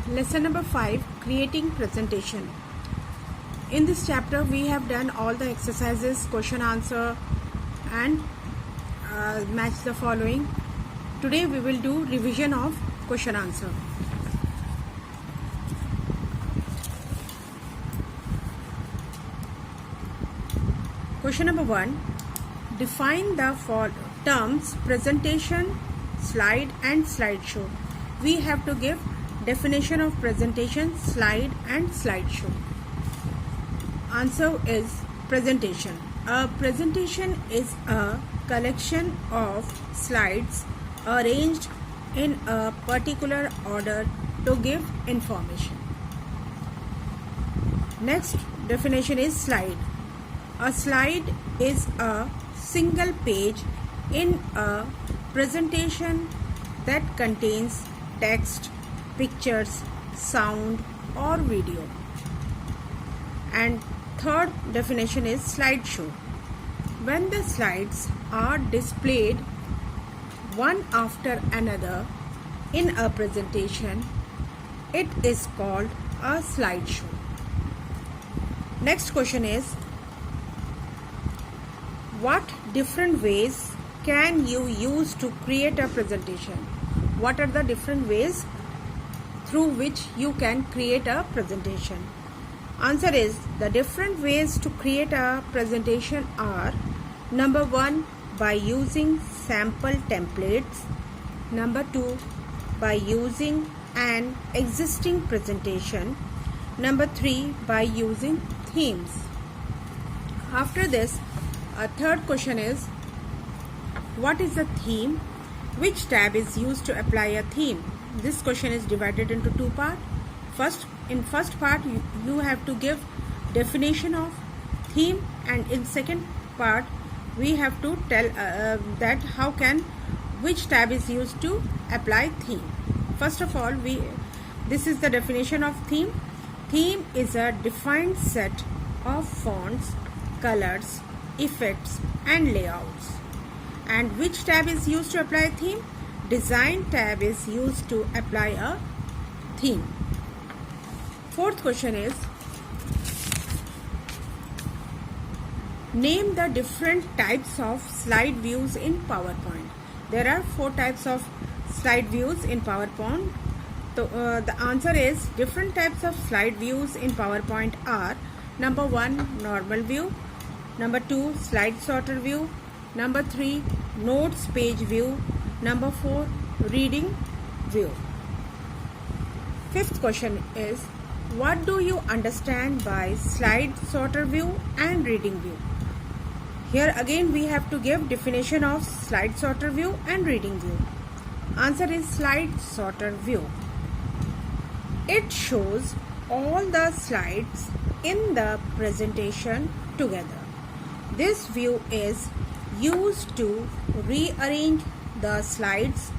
Lesson number 5, creating presentation. In this chapter we have done all the exercises, question answer and match the following. Today we will do revision of question answer. Question number 1, define the terms presentation, slide and slideshow. We have to give definition of presentation, slide and slideshow. Answer is presentation. A presentation is a collection of slides arranged in a particular order to give information. Next definition is slide. A slide is a single page in a presentation that contains text, pictures, sound or video. And third definition is slideshow. When the slides are displayed one after another in a presentation, it is called a slideshow. Next question is, what different ways can you use to create a presentation? What are the different ways through which you can create a presentation? Answer is, the different ways to create a presentation are: number 1, by using sample templates; number 2, by using an existing presentation; number 3, by using themes. After this, a third question is, what is a theme? Which tab is used to apply a theme? This question is divided into two parts. In first part you have to give definition of theme, and in second part we have to tell that which tab is used to apply theme. First of all, this is the definition of theme. Theme is a defined set of fonts, colors, effects and layouts. And which tab is used to apply a theme? Design tab is used to apply a theme. Fourth question is, name the different types of slide views in PowerPoint. There are 4 types of slide views in PowerPoint. So, the answer is, different types of slide views in PowerPoint are: number 1, normal view; number 2, slide sorter view; number 3, notes page view; number 4, reading view. Fifth question is, what do you understand by slide sorter view and reading view? Here again we have to give definition of slide sorter view and reading view. Answer is, slide sorter view. It shows all the slides in the presentation together. This view is used to rearrange the slides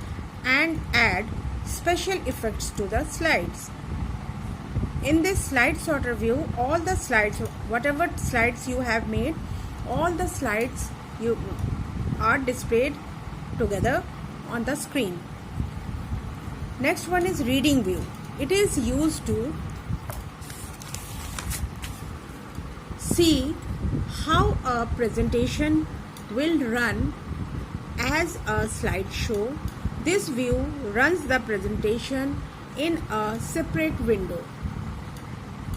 and add special effects to the slides. In this slide sorter view, all the slides, whatever slides you have made, all the slides are displayed together on the screen. Next one is reading view. It is used to see how a presentation will run as a slideshow. This view runs the presentation in a separate window.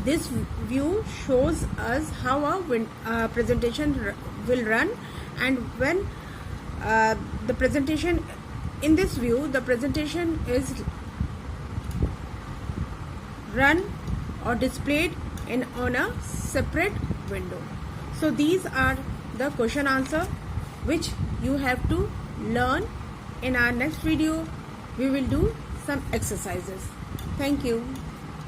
This view shows us how a presentation will run, and when the presentation, in this view the presentation is run or displayed on a separate window. So these are the question answer which you have to learn. In our next video we will do some exercises. Thank you.